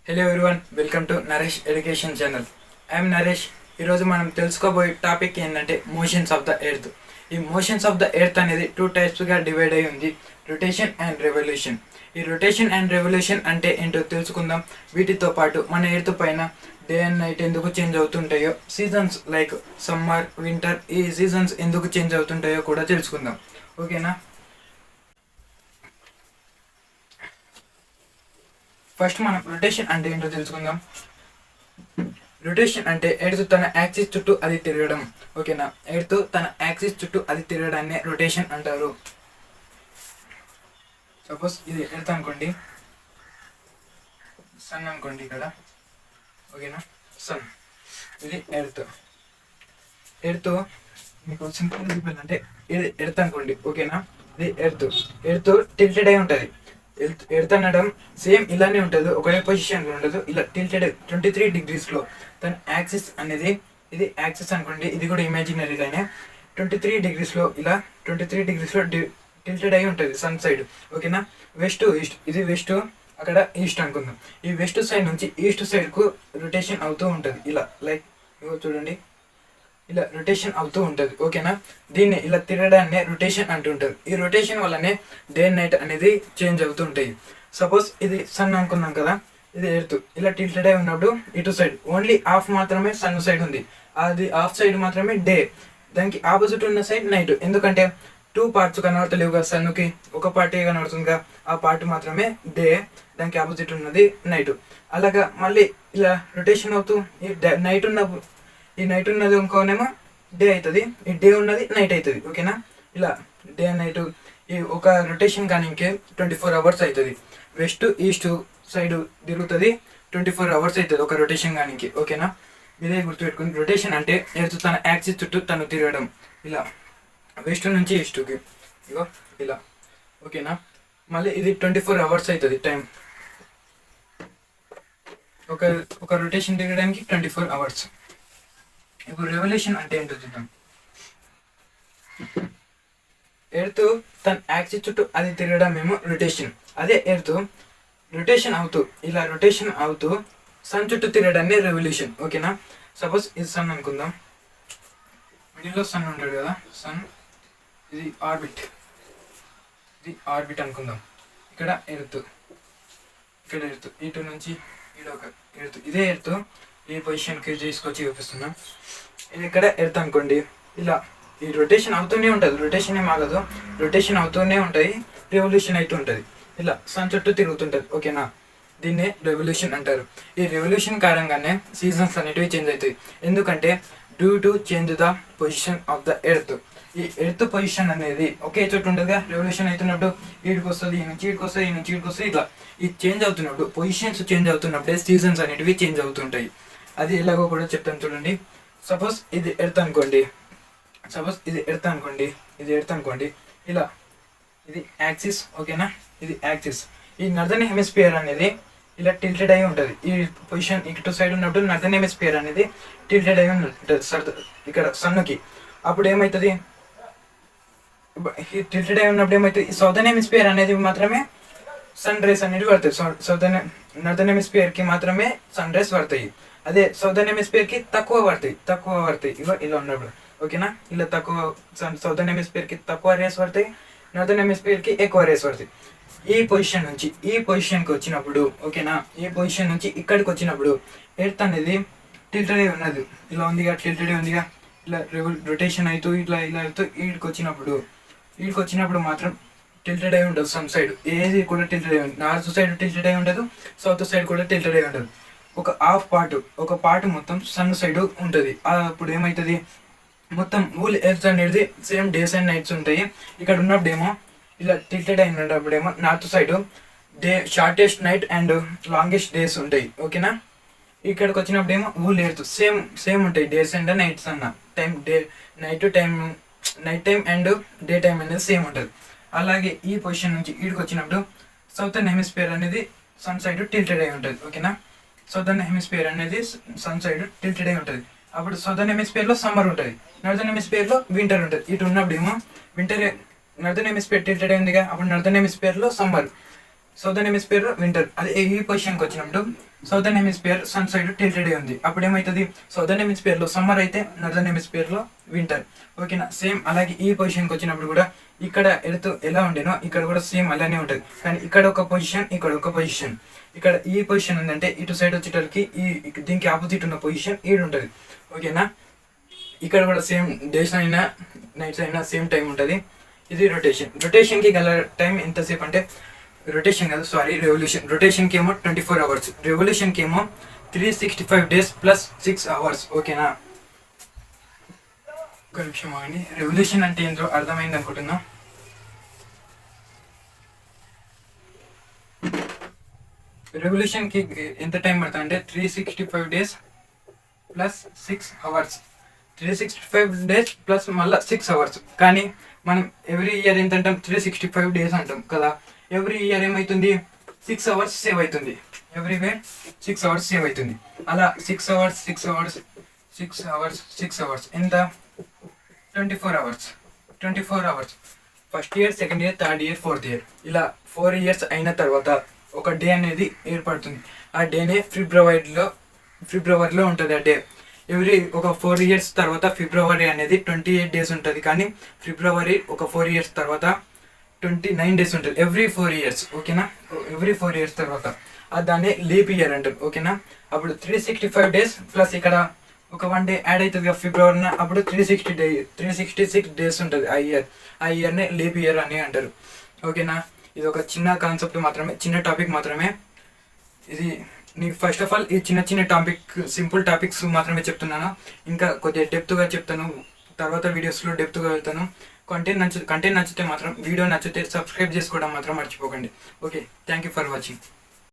Hello everyone, welcome to Naresh education channel. I'm Naresh. ఈరోజు మనం తెలుసుకోబోయే టాపిక్ ఏంటంటే మోషన్స్ ఆఫ్ ద ఎర్త్. ఈ మోషన్స్ ఆఫ్ ద ఎర్త్ అనేది 2 టైప్స్గా డివైడ్ అయి ఉంది, రొటేషన్ అండ్ రెవల్యూషన్. ఈ రొటేషన్ అండ్ రెవల్యూషన్ అంటే ఏంటో తెలుసుకుందాం. వీటితో పాటు మన ఎర్త్ పైన డే అండ్ నైట్ ఎందుకు చేంజ్ అవుతుంటాయో, సీజన్స్ లైక్ సమ్మర్, వింటర్, ఈ సీజన్స్ ఎందుకు చేంజ్ అవుతుంటాయో కూడా తెలుసుకుందాం. ఓకేనా? ఫస్ట్ మనం రొటేషన్ అంటే ఏంటో తెలుసుకుందాం. రొటేషన్ అంటే ఎర్త్ తన యాక్సిస్ చుట్టూ అది తిరగడం. ఓకేనా? ఎర్త్ తన యాక్సిస్ చుట్టూ అది తిరగడాన్ని రొటేషన్ అంటారు. సపోజ్ ఇది ఎర్త్ అనుకోండి, సన్ అనుకోండి ఇక్కడ. ఓకేనా? సన్, ఇది ఎర్త్. ఎర్త్ మీకు సింపుల్ చెప్పాలంటే ఇది ఎర్త్ అనుకోండి. ఓకేనా? ఇది ఎర్త్. ఎర్త్ టిల్టెడ్ అయి ఉంటుంది. ఎర్త్ అనడం సేమ్ ఇలానే ఉంటుంది, ఒకే పొజిషన్లో ఉండదు. ఇలా టిల్టెడ్ 23 degreesలో తన యాక్సిస్ అనేది, ఇది యాక్సిస్ అనుకోండి, ఇది కూడా ఇమాజినరీ లైనే. 23 degreesలో ఇలా 23 degreesలో టిల్టెడ్ అయి ఉంటుంది సన్ సైడ్. ఓకేనా? వెస్ట్ ఈస్ట్, ఇది వెస్ట్, అక్కడ ఈస్ట్ అనుకుందాం. ఈ వెస్ట్ సైడ్ నుంచి ఈస్ట్ సైడ్కు రొటేషన్ అవుతూ ఉంటుంది. ఇలా లైక్ ఇగో చూడండి, ఇలా రొటేషన్ అవుతూ ఉంటుంది. ఓకేనా? దీన్ని ఇలా తిరగడాన్ని రొటేషన్ అంటుంటారు. ఈ రొటేషన్ వల్లనే డే అండ్ నైట్ అనేది చేంజ్ అవుతూ ఉంటాయి. సపోజ్ ఇది సన్ అనుకున్నాం కదా, ఇది ఎర్త్. ఇలా టిల్టెడ్ అయి ఉన్నప్పుడు ఇటు సైడ్ ఓన్లీ హాఫ్ మాత్రమే సన్ సైడ్ ఉంది, అది హాఫ్ సైడ్ మాత్రమే డే. దానికి ఆపోజిట్ ఉన్న సైడ్ నైట్. ఎందుకంటే 2 parts కనబడతలేవు కదా సన్నుకి, ఒక పార్టే కనబడుతుందిగా, ఆ పార్ట్ మాత్రమే డే, దానికి ఆపోజిట్ ఉన్నది నైట్. అలాగా మళ్ళీ ఇలా రొటేషన్ అవుతూ ఈ నైట్ ఉన్నది ఇంకోనేమో డే అవుతుంది, ఈ డే ఉన్నది నైట్ అవుతుంది. ఓకేనా? ఇలా డే నైట్ ఈ ఒక రొటేషన్ కానీ ఇంకే 24 hours అవుతుంది. వెస్ట్ ఈస్ట్ సైడ్ తిరుగుతుంది, 24 hours అవుతుంది ఒక రొటేషన్ కానీ. ఓకేనా? ఇదే గుర్తుపెట్టుకుని, రొటేషన్ అంటే ఎర్త్ తన యాక్సిస్ చుట్టూ తను తిరగడం, ఇలా వెస్ట్ నుంచి ఈస్ట్కి, ఇగో ఇలా. ఓకేనా? మళ్ళీ ఇది 24 hours అవుతుంది టైం. ఒక రొటేషన్ తిరగడానికి 24 hours. ఇప్పుడు రెవల్యూషన్ అంటే ఏంటో చూద్దాం. ఎర్త్ తన యాక్సిస్ చుట్టూ అది తిరగడం ఏమో రొటేషన్. అదే ఎర్త్ రొటేషన్ అవుతూ, ఇలా రొటేషన్ అవుతూ సన్ చుట్టూ తిరగడాన్ని రెవల్యూషన్. ఓకేనా? సపోజ్ ఇది సన్ అనుకుందాం, మిడిల్లో సన్ ఉంటాడు కదా, సన్, ఇది ఆర్బిట్, ఇది ఆర్బిట్ అనుకుందాం. ఇక్కడ ఎర్త్, ఇక్కడ ఎర్త్, ఇటు నుంచి ఒక ఎర్త్, ఇదే ఎర్త్ ఈ పొజిషన్కి తీసుకొచ్చి చూపిస్తున్నాం. ఇది ఇక్కడ ఎర్త్ అనుకోండి. ఇలా ఈ రొటేషన్ అవుతూనే ఉంటుంది, రొటేషన్ ఏం ఆగదు, రొటేషన్ అవుతూనే ఉంటుంది, రెవల్యూషన్ అవుతూ ఉంటుంది, ఇలా సన్ చుట్టూ తిరుగుతుంటుంది. ఓకేనా? దీన్నే రెవల్యూషన్ అంటారు. ఈ రెవల్యూషన్ కారణంగానే సీజన్స్ అనేటివి చేంజ్ అవుతాయి. ఎందుకంటే due to change the position of the earth. ఈ ఎర్త్ పొజిషన్ అనేది ఒకే చోటు ఉంటుందిగా, రెవల్యూషన్ అవుతున్నప్పుడు వీడికి వస్తుంది, ఈ నుంచి వీడికి వస్తుంది, ఈ నుంచి వీడికి వస్తుంది, ఇట్లా ఈ చేంజ్ అవుతున్నప్పుడు, పొజిషన్స్ చేంజ్ అవుతున్నప్పుడే సీజన్స్ అనేటివి చేంజ్ అవుతుంటాయి. అది ఎలాగో కూడా చెప్తాను చూడండి. సపోజ్ ఇది ఎర్త్ అనుకోండి, ఇది ఎర్త్ అనుకోండి, ఇలా ఇది యాక్సిస్. ఓకేనా? ఇది యాక్సిస్. ఈ నార్దర్న్ హెమిస్ఫియర్ అనేది ఇలా టిల్టెడ్ అయి ఉంటుంది. ఈ పొజిషన్ ఇటు సైడ్ ఉన్నప్పుడు నార్దర్న్ హెమిస్ఫియర్ అనేది టిల్టెడ్ అయి ఉంటుంది ఇక్కడ సన్నుకి. అప్పుడు ఏమవుతుంది, టిల్టెడ్ అయి ఉన్నప్పుడు ఏమవుతుంది, ఈ సౌదర్న్ హెమిస్ఫియర్ అనేది మాత్రమే సన్ రేస్ అనేవి పడతాయి. నార్దర్న్ హెమిస్ఫియర్కి మాత్రమే సన్ రేస్ పడతాయి. అదే సౌదర్న్ హెమిస్ఫియర్కి తక్కువ పడతాయి. ఇగో ఇలా ఉన్నప్పుడు. ఓకేనా? ఇలా తక్కువ, సౌదర్న్ హెమిస్ఫియర్కి తక్కువ రేస్ పడతాయి, నార్దర్న్ హెమిస్ఫియర్కి ఎక్కువ రేస్ పడతాయి. ఈ పొజిషన్ నుంచి ఈ పొజిషన్కి వచ్చినప్పుడు, ఓకేనా, ఈ పొజిషన్ నుంచి ఇక్కడికి వచ్చినప్పుడు ఎర్త్ అనేది టిల్టెడ్ అయి ఉన్నది, ఇలా ఉందిగా, టిల్టెడ్ ఉందిగా, ఇలా రొటేషన్ అవుతూ ఇలా అవుతూ వీడికి వచ్చినప్పుడు మాత్రం టిల్టెడ్ అయి ఉండదు. సమ్ సైడ్ ఏది కూడా టిల్టెడ్ అయి ఉండదు. నార్త్ సైడ్ టిల్టెడ్ అయి ఉండదు, సౌత్ సైడ్ కూడా టిల్టెడ్ అయి ఉండదు. ఒక పార్ట్ మొత్తం సన్ సైడ్ ఉంటుంది. అప్పుడు ఏమవుతుంది, మొత్తం హోల్ ఎర్త్ అనేది సేమ్ డేస్ అండ్ నైట్స్ ఉంటాయి. ఇక్కడ ఉన్నప్పుడేమో ఇలా టిల్టెడ్ అయినప్పుడేమో north side shortest night and longest days ఉంటాయి. ఓకేనా? ఇక్కడికి వచ్చినప్పుడేమో హోల్ ఎర్త్ సేమ్ ఉంటాయి, డేస్ అండ్ నైట్స్ అన్న time, night time and day time అనేది సేమ్ ఉంటుంది. అలాగే ఈ పొజిషన్ నుంచి వీడికి వచ్చినప్పుడు సౌతర్న్ హెమిస్ఫియర్ అనేది సన్ సైడ్ టిల్టెడ్ అయి ఉంటుంది. ఓకేనా? సౌదర్న్ హెమిస్ఫియర్ అనేది సన్ సైడ్ టిల్టెడ్ అయి ఉంటుంది. అప్పుడు సౌదర్న్ హెమిస్ఫియర్లో సమ్మర్ ఉంటుంది, నార్దర్న్ హెమిస్ఫియర్లో వింటర్ ఉంటుంది. ఇటు ఉన్నప్పుడు ఏమో నార్దర్న్ హెమిస్ఫియర్ టిల్టెడ్ అయిందిగా, అప్పుడు నార్దర్న్ హెమిస్ఫియర్లో సమ్మర్, సౌదర్న్ హెమిస్ఫియర్ వింటర్. అదే ఈ పొజిషన్కి వచ్చినప్పుడు southern hemisphere sun side tilted ఉంది. అప్పుడు ఏమవుతుంది, సౌదర్న్ హెమిస్ఫియర్ లో సమ్మర్ అయితే నార్దర్న్ హెమిస్ఫియర్ లో వింటర్. ఓకేనా. సేమ్ అలాగే ఈ పొజిషన్కి వచ్చినప్పుడు కూడా ఇక్కడ ఎర్త్ ఎలా ఉండేనో ఇక్కడ కూడా సేమ్ అలానే ఉంటుంది. కానీ ఇక్కడ ఒక పొజిషన్, ఇక్కడ ఒక పొజిషన్. ఇక్కడ ఈ పొజిషన్ ఉందంటే ఇటు సైడ్ వచ్చేటరికి దీనికి ఆపోజిట్ ఉన్న పొజిషన్ ఈడు ఉంటుంది. ఓకేనా. ఇక్కడ కూడా సేమ్ డేస్ అయినా నైట్స్ అయినా సేమ్ టైం ఉంటుంది. ఇది రొటేషన్. రొటేషన్కి గల టైం ఎంతసేపు అంటే, రొటేషన్ కాదు సారీ రెవల్యూషన్. రొటేషన్కి ఏమో 24 hours, రెవల్యూషన్కి ఏమో 365 days ప్లస్ 6 hours. ఓకేనా. ఒక నిమిషం ఆగండి. రెవల్యూషన్ అంటే ఏంటో అర్థమైంది అనుకుంటున్నా. రెవల్యూషన్కి ఎంత టైం పడుతుంది అంటే 365 days plus 6 hours. 365 days plus మళ్ళీ 6 hours. కానీ మనం ఎవ్రీ ఇయర్ ఎంత అంటాం, 365 days అంటాం కదా. ఎవ్రీ ఇయర్ ఏమవుతుంది, 6 hours సేవ్ అవుతుంది. ఎవ్రీవేర్ 6 hours సేవ్ అవుతుంది. అలా 6 hours 6 hours 6 hours 6 hours ఎంత, 24 hours. 24 hours. First year, second year, third year, fourth year, ఇలా 4 years అయిన తర్వాత ఒక డే అనేది ఏర్పడుతుంది. ఆ డేనే ఫిబ్రవరిలో ఉంటుంది. ఆ డే ఎవ్రీ ఒక 4 years తర్వాత ఫిబ్రవరి అనేది 28 days ఉంటుంది. కానీ ఫిబ్రవరి ఒక 4 years తర్వాత 29 days ఉంటుంది. Every 4 years. ఓకేనా. ఎవ్రీ 4 years తర్వాత దాన్ని లీప్ ఇయర్ అంటారు. ఓకేనా. అప్పుడు 365 days ప్లస్ ఇక్కడ ఒక 1 day యాడ్ అవుతుంది కదా ఫిబ్రవరిన, అప్పుడు 366 days ఉంటుంది ఆ ఇయర్నే లీప్ ఇయర్ అని అంటారు. ఓకేనా. ఇది ఒక చిన్న కాన్సెప్ట్ మాత్రమే, చిన్న టాపిక్ మాత్రమే ఇది. నీకు ఫస్ట్ ఆఫ్ ఆల్ ఈ చిన్న టాపిక్, సింపుల్ టాపిక్స్ మాత్రమే చెప్తున్నాను. ఇంకా కొద్దిగా డెప్త్గా చెప్తాను, తర్వాత వీడియోస్లో డెప్త్గా వెళ్తాను. కంటెంట్ నచ్చితే మాత్రం, వీడియో నచ్చితే సబ్స్క్రైబ్ చేసుకోవడం మాత్రం మర్చిపోకండి. Okay, thank you for watching.